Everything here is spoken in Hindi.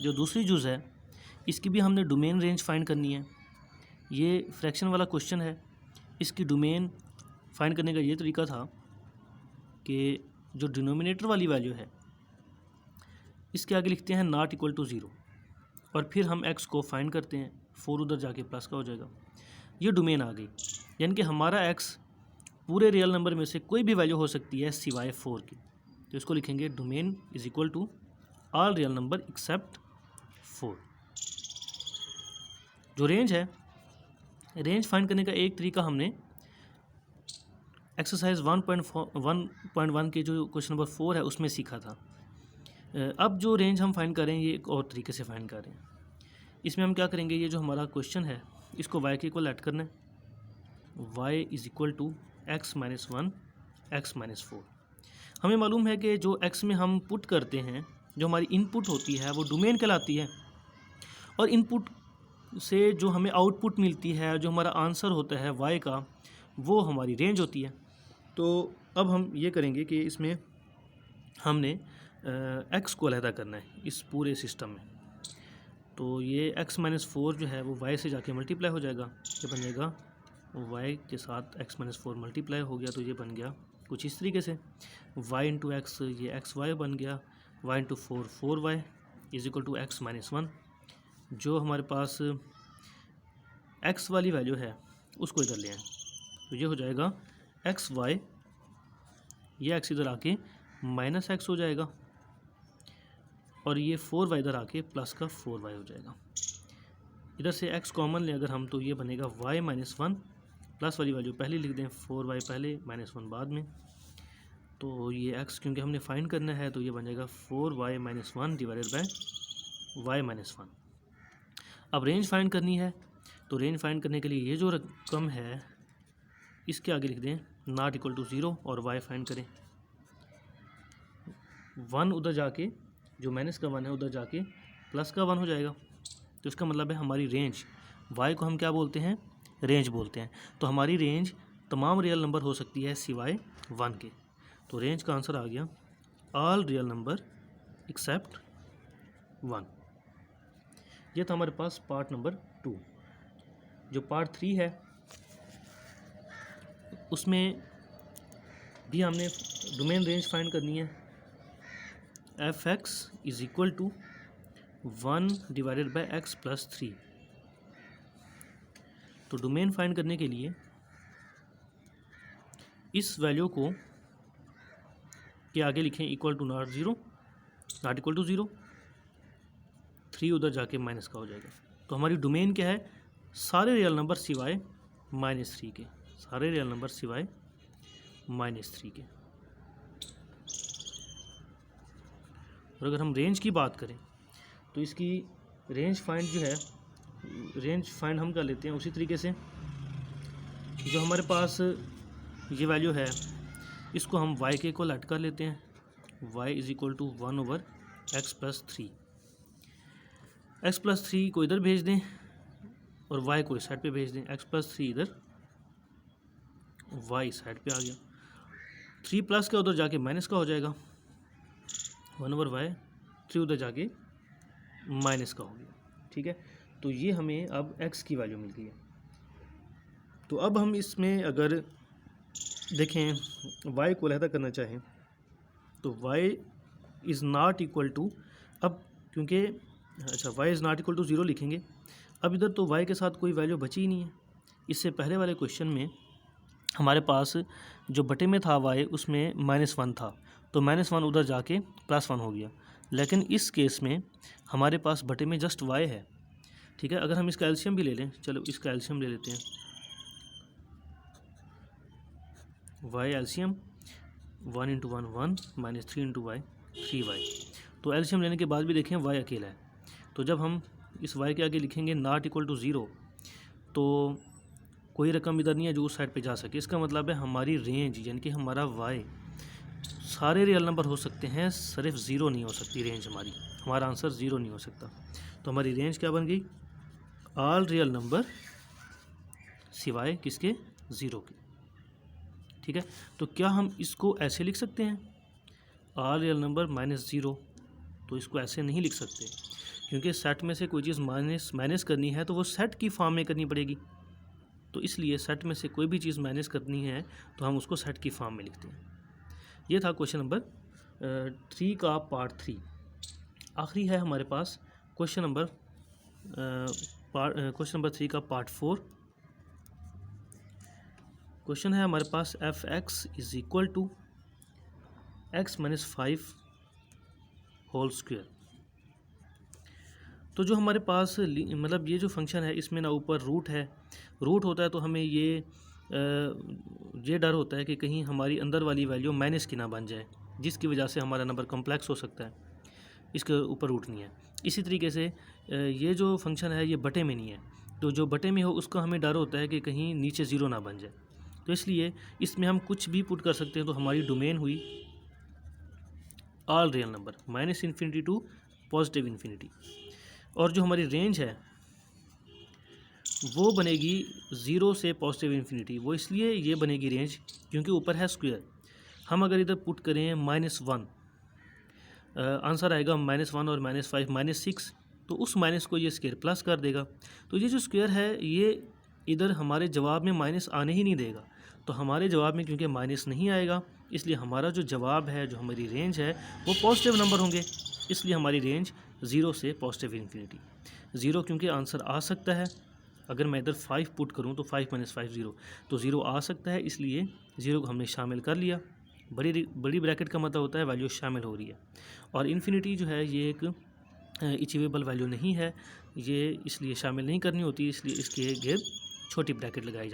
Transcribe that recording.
जो दूसरी जुज़ है इसकी भी हमने डोमेन रेंज फाइंड करनी है। ये फ्रैक्शन वाला क्वेश्चन है, इसकी डोमेन फाइंड करने का ये तरीका था कि जो डिनोमिनेटर वाली वैल्यू है इसके आगे लिखते हैं नॉट इक्वल टू ज़ीरो और फिर हम x को फाइंड करते हैं, 4 उधर जाके प्लस का हो जाएगा। ये डोमेन आ गई, यानी कि हमारा x पूरे रियल नंबर में से कोई भी वैल्यू हो सकती है सिवाय 4 की। तो इसको लिखेंगे domain is equal to all real number except 4। जो रेंज है, रेंज फाइंड करने का एक तरीका हमने एक्सरसाइज 1.1 के जो क्वेश्चन नंबर 4 है उसमें सीखा था। अब जो रेंज हम फाइंड करें ये एक और तरीके से फाइंड कर रहे हैं। इसमें हम क्या करेंगे, ये जो हमारा क्वेश्चन है इसको y के इक्वल ऐड करना है, y is equal to x minus 1 x minus 4। हमें मालूम है कि जो x में हम पुट करते हैं, जो हमारी इनपुट होती है वो डोमेन कहलाती है, और इनपुट से जो हमें आउटपुट मिलती है, जो हमारा आंसर होता है y का, वो हमारी रेंज होती है। तो अब हम ये करेंगे कि इसमें हमने x को अलहदा करना है इस पूरे सिस्टम में। तो ये x माइनस 4 जो है वो y से जाके मल्टीप्लाई हो जाएगा, ये बन जाएगा y के साथ x माइनस 4 मल्टीप्लाई हो गया, तो ये बन गया कुछ इस तरीके से y इंटू एक्स, ये xy बन गया, y इंटू 4y is equal to x minus 1। जो हमारे पास x वाली वैल्यू है उसको इधर ले आए, तो ये हो जाएगा xy, ये x इधर आके माइनस x हो जाएगा और ये 4y इधर आके प्लस का 4y हो जाएगा। इधर से x कॉमन लें अगर हम, तो ये बनेगा y माइनस 1, प्लस वाली वैल्यू पहले लिख दें, 4y पहले माइनस 1 बाद में। तो ये x क्योंकि हमने फाइंड करना है तो ये बन जाएगा 4y minus 1 divided bye y minus 1। अब रेंज फाइंड करनी है, तो रेंज फाइंड करने के लिए ये जो रकम है इसके आगे लिख दें नॉट इक्वल टू 0 और y फाइंड करें। 1 उधर जाके, जो माइनस का 1 है उधर जाके प्लस का 1 हो जाएगा। तो इसका मतलब है हमारी रेंज, y को हम क्या बोलते हैं, रेंज बोलते हैं। तो हमारी रेंज तमाम रियल नंबर हो सकती है सिवाय 1 के। तो रेंज का आंसर आ गया ऑल रियल नंबर एक्सेप्ट 1। ये था हमारे पास पार्ट नंबर 2। जो पार्ट 3 है उसमें भी हमने डोमेन रेंज फाइंड करनी है। f(x) is equal to 1 divided by x plus 3। तो डोमेन फाइंड करने के लिए इस वैल्यू को के आगे लिखें equal to not equal to 0, 3 उधर जाके माइनस का हो जाएगा। तो हमारी डोमेन क्या है, सारे रियल नंबर सिवाय -3 के, सारे रियल नंबर सिवाय -3 के। और अगर हम रेंज की बात करें तो इसकी रेंज फाइंड जो है, रेंज फाइंड हम कर लेते हैं उसी तरीके से। जो हमारे पास ये वैल्यू है इसको हम y के इक्वल ऐड कर लेते हैं, y is equal to 1 over x plus 3। x plus 3 को इधर भेज दें और y को इस साइड पे भेज दें, x प्लस 3 इधर, y इस साइड पे आ गया। 3 प्लस का उधर जाके माइनस का हो जाएगा, 1 ओवर y, 3 उधर जाके माइनस का हो गया। ठीक है, तो ये हमें अब x की वैल्यू मिल गई है। तो अब हम इसमें अगर देखें y को अलहदा करना चाहें तो y is not equal to, अब क्योंकि अच्छा y is not equal to 0 लिखेंगे। अब इधर तो y के साथ कोई वैल्यू बची ही नहीं है। इससे पहले वाले क्वेश्चन में हमारे पास जो बटे में था y उसमें -1 था, तो -1 उधर जाके +1 हो गया। लेकिन इस केस में हमारे पास बटे में जस्ट y है। ठीक है, अगर हम इसका एलसीएम भी ले लें, चलो इसका एलसीएम ले लेते हैं, y LCM 1 into 1 1 minus 3 into y 3y। तो एलसीएम लेने के बाद भी देखें y अकेला है, तो जब हम इस y के आगे लिखेंगे नॉट इक्वल टू 0 तो कोई रकम इधर नहीं है जो उस साइड पे जा सके। इसका मतलब है हमारी रेंज यानी कि हमारा y सारे रियल नंबर हो सकते हैं, सिर्फ 0 नहीं हो सकती रेंज हमारी, हमारा आंसर 0 नहीं हो सकता। तो हमारी रेंज क्या बन गई, ऑल रियल नंबर सिवाय किसके, 0 के। ठीक है, तो क्या हम इसको ऐसे लिख सकते हैं ऑल रियल नंबर -0? तो इसको ऐसे नहीं लिख सकते, क्योंकि सेट में से कोई चीज़ माइनस करनी है तो वो सेट की फॉर्म में करनी पड़ेगी। तो इसलिए सेट में से कोई भी चीज़ माइनस करनी है तो हम उसको सेट की फॉर्म में लिखते हैं। ये था क्वेश्चन नंबर 3 का पार्ट 3। आखिरी है हमारे पास क्वेश्चन नंबर 3 का पार्ट 4। क्वेश्चन है हमारे पास f(x) is equal to x minus 5 whole square. तो जो हमारे पास मतलब ये जो फंक्शन है इसमें ना ऊपर रूट है, रूट होता है तो हमें ये डर होता है कि कहीं हमारी अंदर वाली वैल्यू माइनस की ना बन जाए, जिसकी वजह से हमारा नंबर कॉम्प्लेक्स हो सकता है। इसके ऊपर रूट नहीं है। इसी तरीके से ये जो फंक्शन है ये बटे में नहीं है, तो जो बटे में हो उसका हमें डर होता है कि कहीं नीचे ज़ीरो ना बन जाए। तो इसलिए इसमें हम कुछ भी पुट कर सकते हैं। तो हमारी डोमेन हुई ऑल रियल नंबर -∞ टू +∞, और जो हमारी रेंज है वो बनेगी 0 से +∞। वो इसलिए ये बनेगी रेंज क्योंकि ऊपर है स्क्वायर। हम अगर इधर पुट करें -1, आंसर आएगा -1 और -5 -6, तो उस माइनस को ये स्क्वायर प्लस कर देगा। तो ये जो स्क्वायर है ये इधर हमारे जवाब में माइनस आने ही नहीं देगा। तो हमारे जवाब में क्योंकि माइनस नहीं आएगा, इसलिए हमारा जो जवाब है, जो हमारी रेंज है, वो पॉजिटिव नंबर होंगे। इसलिए हमारी रेंज 0 से +∞। 0 क्योंकि आंसर आ सकता है। अगर मैं इधर 5 पुट करूँ तो 5 - 5 0, तो 0 आ सकता है, इसलिए 0 को हमने शामिल कर लिया। बड़ी ब्रैकेट का मतलब होता है वैल्यू शामिल हो रही है। और इन्फिनिटी जो है ये एक अचीवेबल वैल्यू नहीं है, ये इसलिए शामिल नहीं करनी होती, इसलिए इसके गिर्द छोटी ब्रैकेट लगाई जाती है।